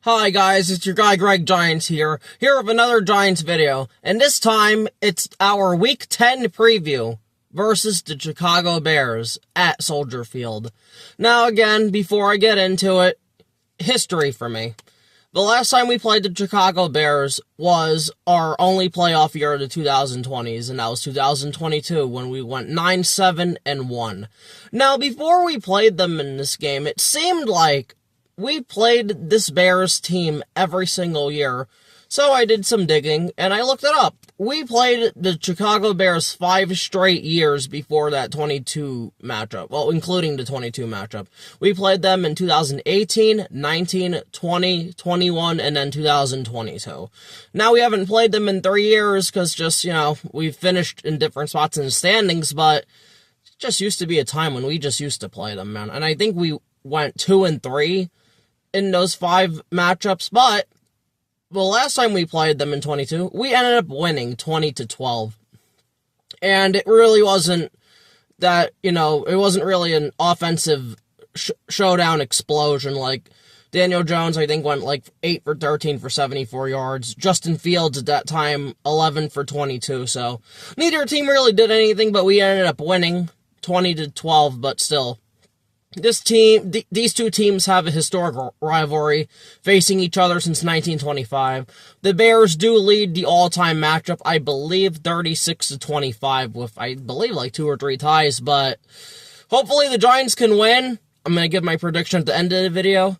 Hi guys, it's your guy Greg Giants here with another Giants video, and this time it's our Week 10 preview versus the Chicago Bears at Soldier Field. Now again, before I get into it, history for me. The last time we played the Chicago Bears was our only playoff year of the 2020s, and that was 2022 when we went 9-7-1. Now, before we played them in this game, it seemed like we played this Bears team every single year, so I did some digging, and I looked it up. We played the Chicago Bears 5 straight years before that 22 matchup, well, including the 22 matchup. We played them in 2018, 19, 20, 21, and then 2022. Now, we haven't played them in 3 years, because just, we finished in different spots in the standings, but it just used to be a time when we just used to play them, man. And I think we went 2-3 in those 5 matchups, but the last time we played them in 22, we ended up winning 20-12. And it really wasn't that, it wasn't really an offensive showdown explosion. Like, Daniel Jones, I think, went like 8 for 13 for 74 yards. Justin Fields at that time, 11 for 22. So neither team really did anything, but we ended up winning 20-12, but still. These two teams have a historical rivalry, facing each other since 1925. The Bears do lead the all-time matchup, I believe, 36-25, with, I believe, like 2 or 3 ties, but hopefully the Giants can win. I'm going to give my prediction at the end of the video.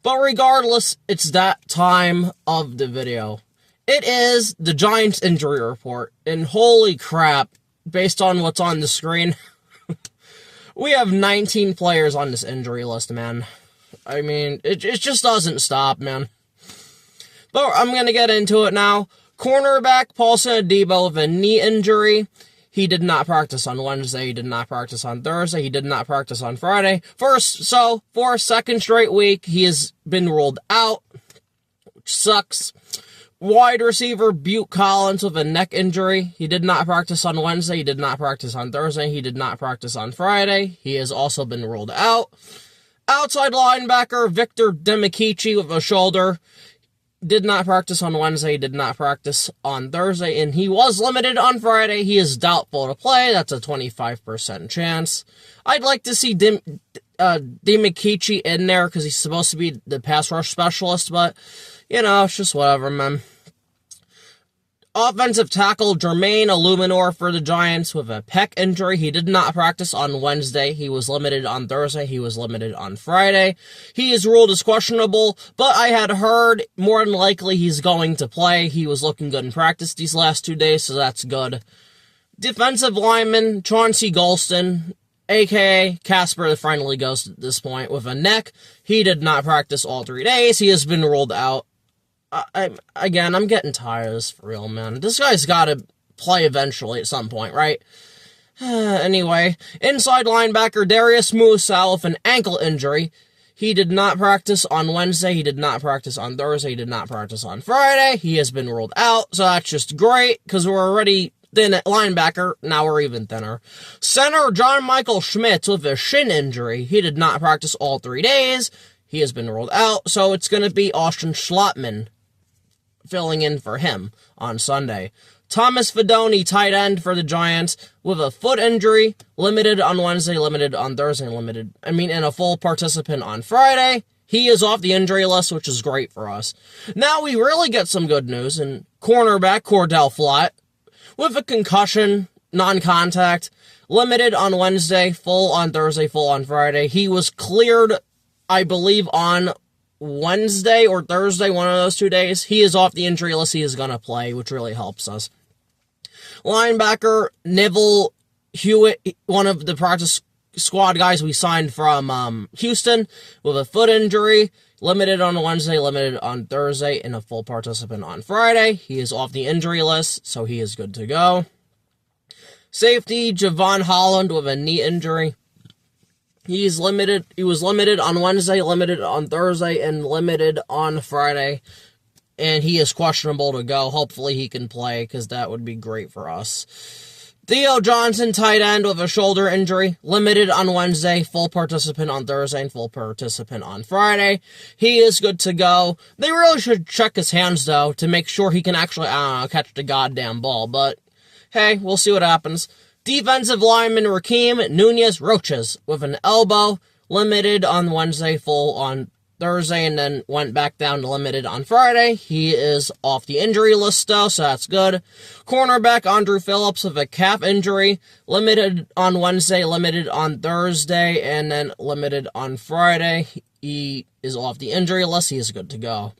But regardless, it's that time of the video. It is the Giants injury report, and holy crap, based on what's on the screen, we have 19 players on this injury list, man. I mean, it just doesn't stop, man. But I'm going to get into it now. Cornerback Paulson Adebo with a knee injury. He did not practice on Wednesday. He did not practice on Thursday. He did not practice on Friday. For a second straight week, he has been ruled out, which sucks. Wide receiver Butte Collins with a neck injury. He did not practice on Wednesday. He did not practice on Thursday. He did not practice on Friday. He has also been ruled out. Outside linebacker Victor Demichici with a shoulder. Did not practice on Wednesday. He did not practice on Thursday. And he was limited on Friday. He is doubtful to play. That's a 25% chance. I'd like to see Demichici in there because he's supposed to be the pass rush specialist, but it's just whatever, man. Offensive tackle Jermaine Illuminor for the Giants with a pec injury. He did not practice on Wednesday. He was limited on Thursday. He was limited on Friday. He is ruled as questionable, but I had heard more than likely he's going to play. He was looking good in practice these last 2 days, so that's good. Defensive lineman Chauncey Golston, a.k.a. Casper the Friendly Ghost at this point, with a neck. He did not practice all 3 days. He has been ruled out. I'm getting tired of this for real, man. This guy's got to play eventually at some point, right? Anyway, inside linebacker Darius Musa with an ankle injury. He did not practice on Wednesday. He did not practice on Thursday. He did not practice on Friday. He has been ruled out, so that's just great, because we're already thin at linebacker. Now we're even thinner. Center John Michael Schmitz with a shin injury. He did not practice all 3 days. He has been ruled out, so it's going to be Austin Schlottman filling in for him on Sunday. Thomas Fidone, tight end for the Giants, with a foot injury, limited on Wednesday, limited on Thursday, and a full participant on Friday. He is off the injury list, which is great for us. Now we really get some good news, and cornerback Cordell Flott, with a concussion, non-contact, limited on Wednesday, full on Thursday, full on Friday. He was cleared, I believe, on Wednesday or Thursday, one of those 2 days. He is off the injury list. He is going to play, which really helps us. Linebacker Neville Hewitt, one of the practice squad guys we signed from Houston, with a foot injury, limited on Wednesday, limited on Thursday, and a full participant on Friday. He is off the injury list, so he is good to go. Safety Javon Holland with a knee injury. He was limited on Wednesday, limited on Thursday, and limited on Friday. And he is questionable to go. Hopefully he can play, because that would be great for us. Theo Johnson, tight end with a shoulder injury, limited on Wednesday, full participant on Thursday, and full participant on Friday. He is good to go. They really should check his hands, though, to make sure he can actually, catch the goddamn ball. But, hey, we'll see what happens. Defensive lineman Rakeem Nunez Roches with an elbow, limited on Wednesday, full on Thursday, and then went back down to limited on Friday. He is off the injury list, though, so that's good. Cornerback Andrew Phillips with a calf injury, limited on Wednesday, limited on Thursday, and then limited on Friday. He is off the injury list. He is good to go.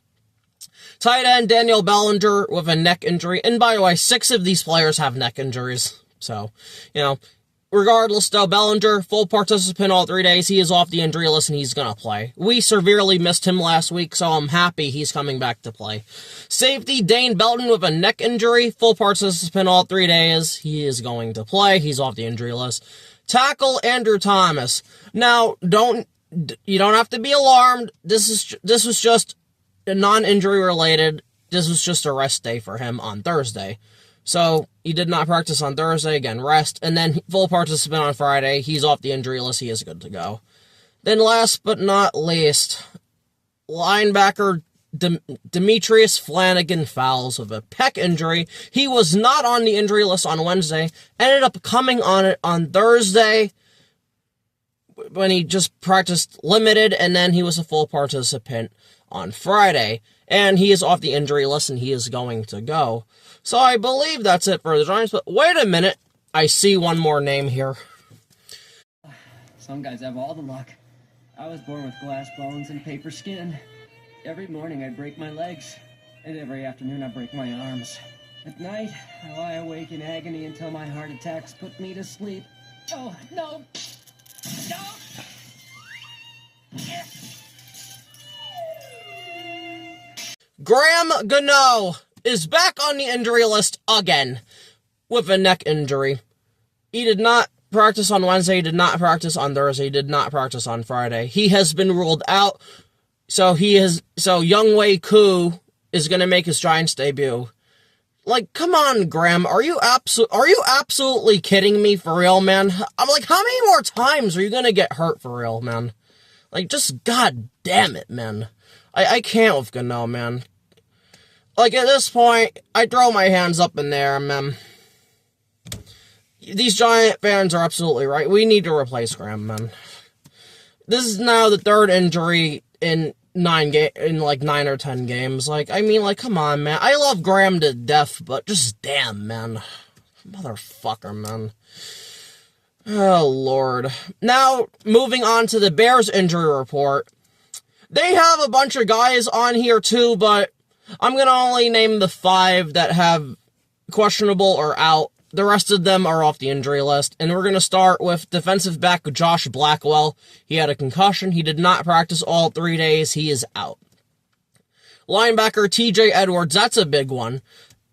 Tight end Daniel Bellinger with a neck injury, and by the way, 6 of these players have neck injuries, so, regardless, though, Bellinger, full participant all 3 days. He is off the injury list, and he's going to play. We severely missed him last week, so I'm happy he's coming back to play. Safety Dane Belton with a neck injury, full participant all 3 days. He is going to play. He's off the injury list. Tackle Andrew Thomas. Now, you don't have to be alarmed. This was just non-injury related. This was just a rest day for him on Thursday. So, he did not practice on Thursday, again, rest, and then full participant on Friday. He's off the injury list, he is good to go. Then last but not least, linebacker Demetrius Flanagan Fowles with a pec injury. He was not on the injury list on Wednesday, ended up coming on it on Thursday when he just practiced limited, and then he was a full participant on Friday. And he is off the injury list, and he is going to go. So I believe that's it for the Giants, but wait a minute. I see one more name here. Some guys have all the luck. I was born with glass bones and paper skin. Every morning I break my legs, and every afternoon I break my arms. At night, I lie awake in agony until my heart attacks put me to sleep. Oh, no! No! Graham Gano is back on the injury list again with a neck injury. He did not practice on Wednesday, he did not practice on Thursday, he did not practice on Friday. He has been ruled out, so Younghoe Koo is going to make his Giants debut. Like, come on, Graham, are you absolutely kidding me for real, man? I'm like, how many more times are you going to get hurt for real, man? Like, just god damn it, man. I can't with Gano, man. Like, at this point, I throw my hands up in there, man. These Giant fans are absolutely right. We need to replace Graham, man. This is now the third injury in 9 or 10 games. Like, I mean, like, come on, man. I love Graham to death, but just damn, man. Motherfucker, man. Oh, Lord. Now, moving on to the Bears injury report. They have a bunch of guys on here too, but I'm going to only name the 5 that have questionable or out. The rest of them are off the injury list. And we're going to start with defensive back Josh Blackwell. He had a concussion. He did not practice all 3 days. He is out. Linebacker TJ Edwards, that's a big one.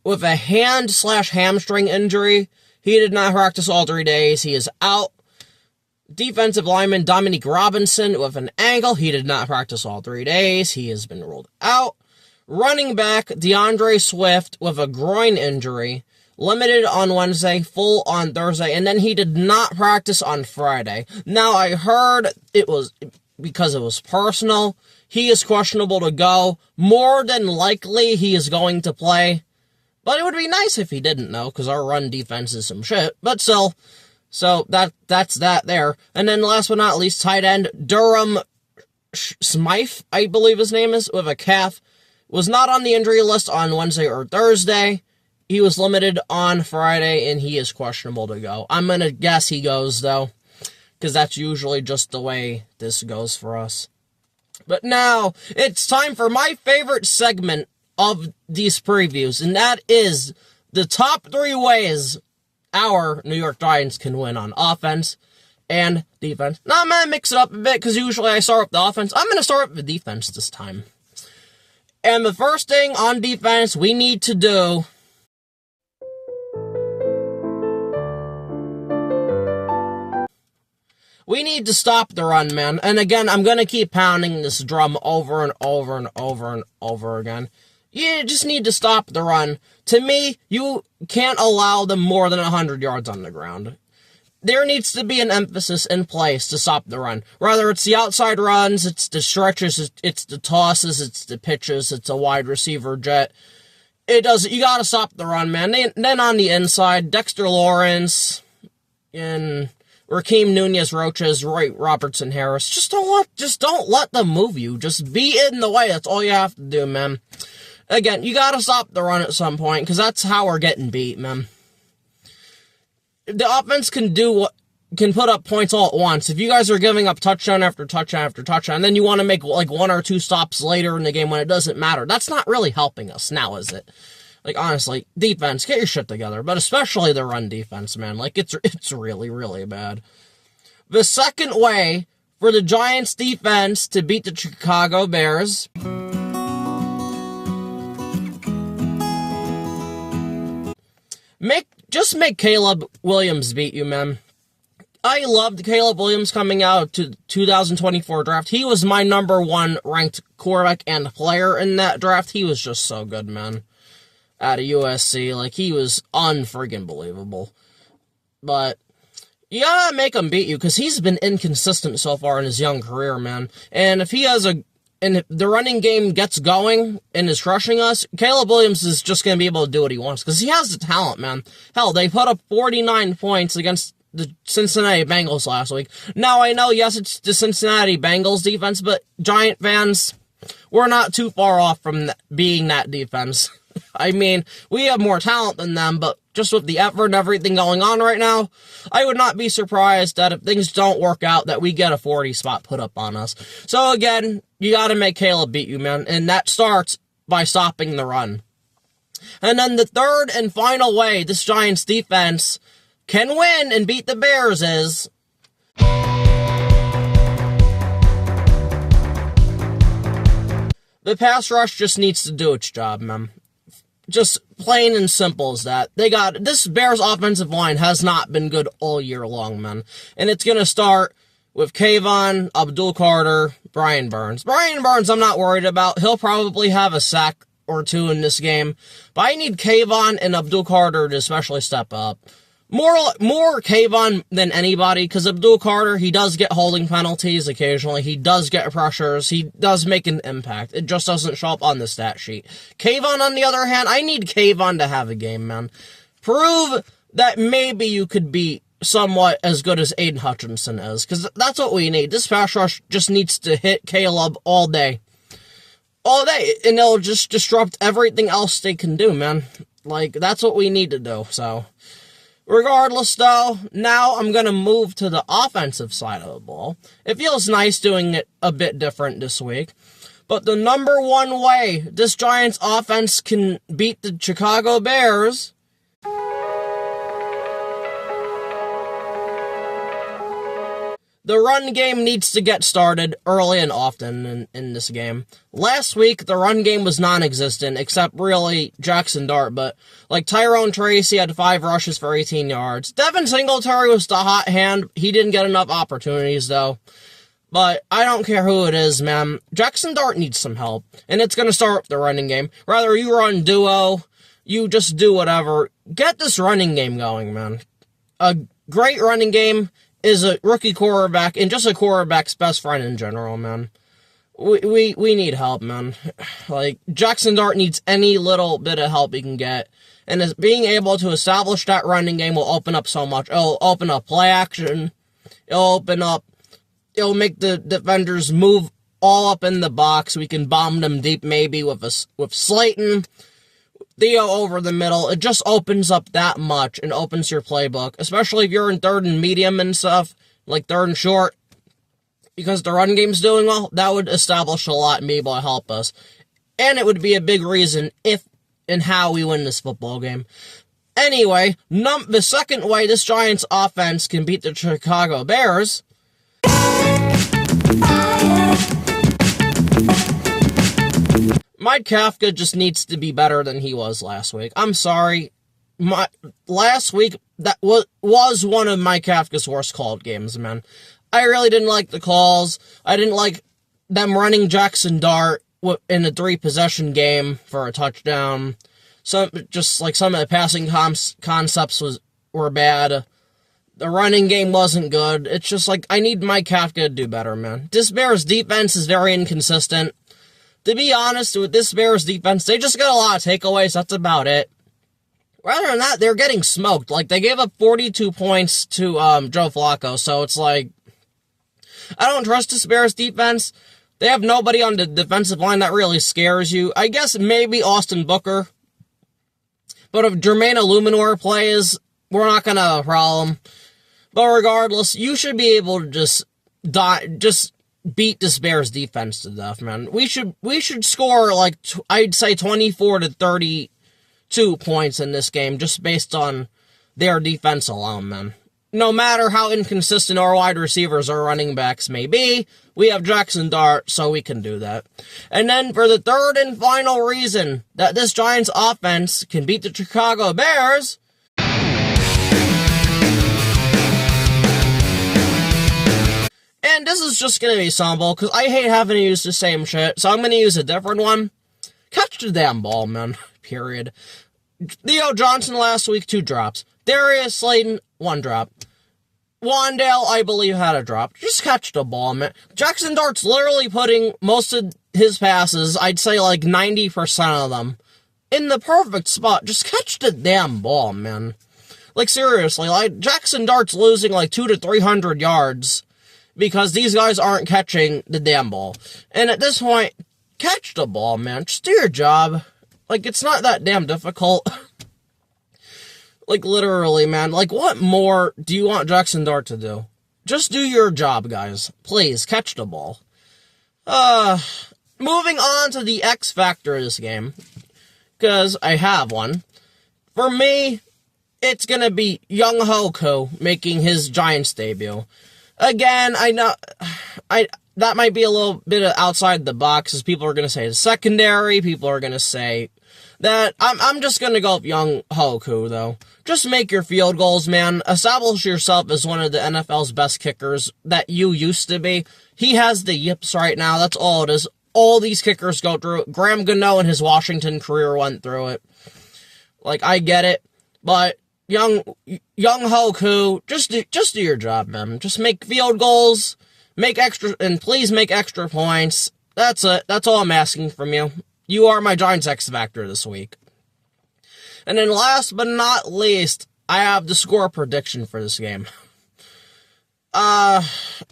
With a hand/hamstring injury, he did not practice all 3 days. He is out. Defensive lineman Dominique Robinson with an ankle. He did not practice all 3 days. He has been ruled out. Running back DeAndre Swift with a groin injury. Limited on Wednesday, full on Thursday, and then he did not practice on Friday. Now, I heard it was because it was personal. He is questionable to go. More than likely, he is going to play. But it would be nice if he didn't, though, because our run defense is some shit. But still... So, that's that there. And then last but not least, tight end Durham Smythe, I believe his name is, with a calf. Was not on the injury list on Wednesday or Thursday. He was limited on Friday, and he is questionable to go. I'm going to guess he goes, though, because that's usually just the way this goes for us. But now, it's time for my favorite segment of these previews, and that is the top 3 ways our New York Giants can win on offense and defense. Now, I'm going to mix it up a bit, because usually I start with the offense. I'm going to start with the defense this time. And the first thing on defense we need to do we need to stop the run, man. And again, I'm going to keep pounding this drum over and over and over and over again. You just need to stop the run. To me, you can't allow them more than 100 yards on the ground. There needs to be an emphasis in place to stop the run. Whether it's the outside runs, it's the stretches, it's the tosses, it's the pitches, it's a wide receiver jet. You gotta stop the run, man. Then on the inside, Dexter Lawrence and Raheem Nunez-Roches, Roy Robertson-Harris. Just don't let them move you. Just be in the way. That's all you have to do, man. Again, you gotta stop the run at some point, because that's how we're getting beat, man. The offense can put up points all at once. If you guys are giving up touchdown after touchdown after touchdown, then you want to make like 1 or 2 stops later in the game when it doesn't matter. That's not really helping us now, is it? Like, honestly, defense, get your shit together. But especially the run defense, man. Like, it's really, really bad. The second way for the Giants defense to beat the Chicago Bears... Just make Caleb Williams beat you, man. I loved Caleb Williams coming out to 2024 draft. He was my number 1 ranked quarterback and player in that draft. He was just so good, man. Out of USC. Like, he was unfreaking believable. But you gotta make him beat you, because he's been inconsistent so far in his young career, man. And if the running game gets going and is crushing us, Caleb Williams is just going to be able to do what he wants, because he has the talent, man. Hell, they put up 49 points against the Cincinnati Bengals last week. Now, I know, yes, it's the Cincinnati Bengals defense, but Giant fans, we're not too far off from being that defense. I mean, we have more talent than them, but just with the effort and everything going on right now, I would not be surprised that if things don't work out, that we get a 40 spot put up on us. So again, you gotta make Caleb beat you, man, and that starts by stopping the run. And then the third and final way this Giants defense can win and beat the Bears is... the pass rush just needs to do its job, man. Just plain and simple as that. This Bears offensive line has not been good all year long, man. And it's going to start with Kayvon, Abdul-Carter, Brian Burns. Brian Burns, I'm not worried about. He'll probably have a sack or 2 in this game. But I need Kayvon and Abdul-Carter to especially step up. More Kayvon than anybody, because Abdul-Carter, he does get holding penalties occasionally. He does get pressures. He does make an impact. It just doesn't show up on the stat sheet. Kayvon, on the other hand, I need Kayvon to have a game, man. Prove that maybe you could be somewhat as good as Aiden Hutchinson is, because that's what we need. This pass rush just needs to hit Caleb all day. All day, and it'll just disrupt everything else they can do, man. Like, that's what we need to do, so... regardless, though, now I'm going to move to the offensive side of the ball. It feels nice doing it a bit different this week. But the number 1 way this Giants offense can beat the Chicago Bears... the run game needs to get started early and often in this game. Last week, the run game was non-existent, except really Jackson Dart, but like Tyrone Tracy had 5 rushes for 18 yards. Devin Singletary was the hot hand. He didn't get enough opportunities, though. But I don't care who it is, man. Jackson Dart needs some help, and it's going to start with the running game. Whether you run duo, you just do whatever. Get this running game going, man. A great running game is a rookie quarterback, and just a quarterback's best friend in general, man. We need help, man. Like, Jackson Dart needs any little bit of help he can get. And as being able to establish that running game will open up so much. It'll open up play action. It'll make the defenders move all up in the box. We can bomb them deep maybe with Slayton. Theo over the middle. It just opens up that much and opens your playbook, especially if you're in 3rd and medium and stuff, like 3rd and short, because the run game's doing well. That would establish a lot and be able to help us. And it would be a big reason if and how we win this football game. Anyway, the second way this Giants offense can beat the Chicago Bears... Mike Kafka just needs to be better than he was last week. I'm sorry. Last week, that was one of Mike Kafka's worst called games, man. I really didn't like the calls. I didn't like them running Jackson Dart in a 3-possession game for a touchdown. Some of the passing concepts were bad. The running game wasn't good. It's just like, I need Mike Kafka to do better, man. This Bears defense is very inconsistent. To be honest, with this Bears defense, they just got a lot of takeaways. That's about it. Rather than that, they're getting smoked. Like, they gave up 42 points to Joe Flacco, so it's like, I don't trust this Bears defense. They have nobody on the defensive line that really scares you. I guess maybe Austin Booker. But if Jermaine Illuminor plays, we're not going to have a problem. But regardless, you should be able to just beat this Bears defense to death, man. We should score, like, I'd say 24 to 32 points in this game, just based on their defense alone, man. No matter how inconsistent our wide receivers or running backs may be, we have Jackson Dart, so we can do that. And then for the third and final reason that this Giants offense can beat the Chicago Bears, and this is just going to be simple, because I hate having to use the same shit, so I'm going to use a different one. Catch the damn ball, man. Period. Theo Johnson last week, 2 drops. Darius Slayton, 1 drop. Wandale, I believe, had a drop. Just catch the ball, man. Jackson Dart's literally putting most of his passes, I'd say like 90% of them, in the perfect spot. Just catch the damn ball, man. Like, seriously, like, Jackson Dart's losing like 200 to 300 yards because these guys aren't catching the damn ball. And at this point, catch the ball, man. Just do your job. Like, it's not that damn difficult. Like, literally, man. Like, what more do you want Jackson Dart to do? Just do your job, guys. Please, catch the ball. Moving on to the X factor of this game, because I have one. For me, it's gonna be Young Hoku making his Giants debut. Again, I know, that might be a little bit outside the box, as people are gonna say the secondary, people are gonna say that. I'm just gonna go with Young Hoku, though. Just make your field goals, man. Establish yourself as one of the NFL's best kickers that you used to be. He has the yips right now. That's all it is. All these kickers go through it. Graham Gano in his Washington career went through it. Like, I get it. But Young Hoku, just do your job, man. Just make field goals, and please make extra points. That's it. That's all I'm asking from you. You are my Giants X Factor this week. And then last but not least, I have the score prediction for this game.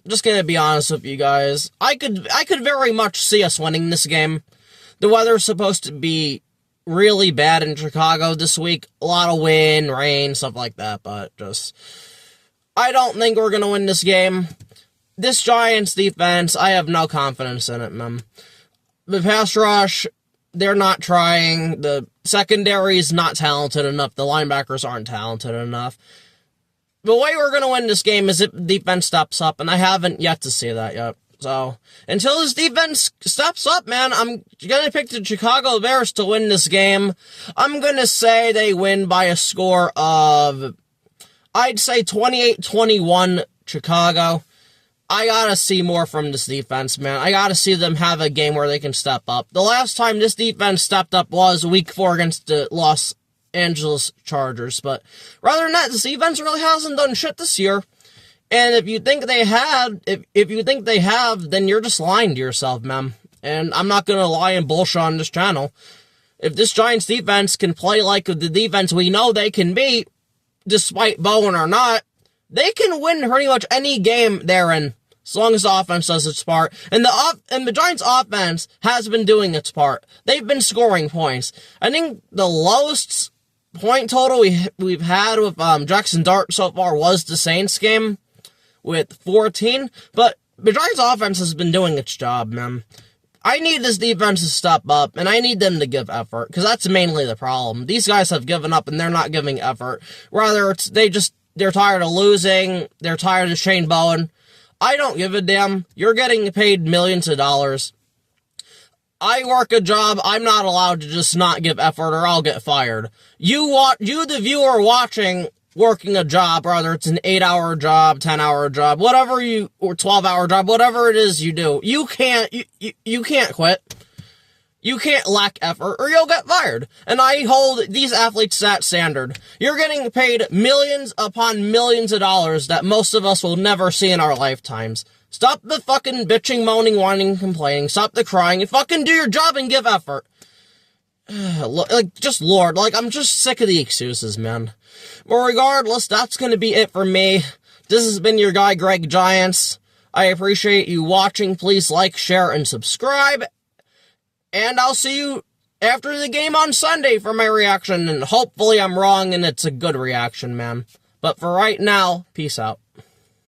Just gonna be honest with you guys. I could very much see us winning this game. The weather's supposed to be really bad in Chicago this week. A lot of wind, rain, stuff like that, but I don't think we're gonna win this game. This Giants defense, I have no confidence in it, man. The pass rush, they're not trying. The secondary's not talented enough. The linebackers aren't talented enough. The way we're going to win this game is if the defense steps up, and I haven't yet to see that yet. So, until this defense steps up, man, I'm going to pick the Chicago Bears to win this game. I'm going to say they win by a score of, I'd say 28-21 Chicago. I gotta see more from this defense, man. I gotta see them have a game where they can step up. The last time this defense stepped up was week 4 against the Los Angeles Chargers. But rather than that, this defense really hasn't done shit this year. And if you think they have, then you're just lying to yourself, man. And I'm not gonna lie and bullshit on this channel. If this Giants defense can play like the defense we know they can beat, despite Bowen or not, they can win pretty much any game they're in, as long as the offense does its part. And the Giants offense has been doing its part. They've been scoring points. I think the lowest point total we've had with Jackson Dart so far was the Saints game with 14. But the Giants offense has been doing its job, man. I need this defense to step up, and I need them to give effort, because that's mainly the problem. These guys have given up, and they're not giving effort. Rather, they're tired of losing. They're tired of Shane Bowen. I don't give a damn. You're getting paid millions of dollars. I work a job. I'm not allowed to just not give effort or I'll get fired. You, the viewer watching, working a job, whether it's an 8-hour job, 10-hour job, or 12-hour job, whatever it is you do, you can't quit. You can't lack effort or you'll get fired. And I hold these athletes to that standard. You're getting paid millions upon millions of dollars that most of us will never see in our lifetimes. Stop the fucking bitching, moaning, whining, complaining. Stop the crying and fucking do your job and give effort. Like, just Lord, like, I'm just sick of the excuses, man. But regardless, that's gonna be it for me. This has been your guy, Greg Giants. I appreciate you watching. Please like, share, and subscribe. And I'll see you after the game on Sunday for my reaction. And hopefully I'm wrong and it's a good reaction, man. But for right now, peace out.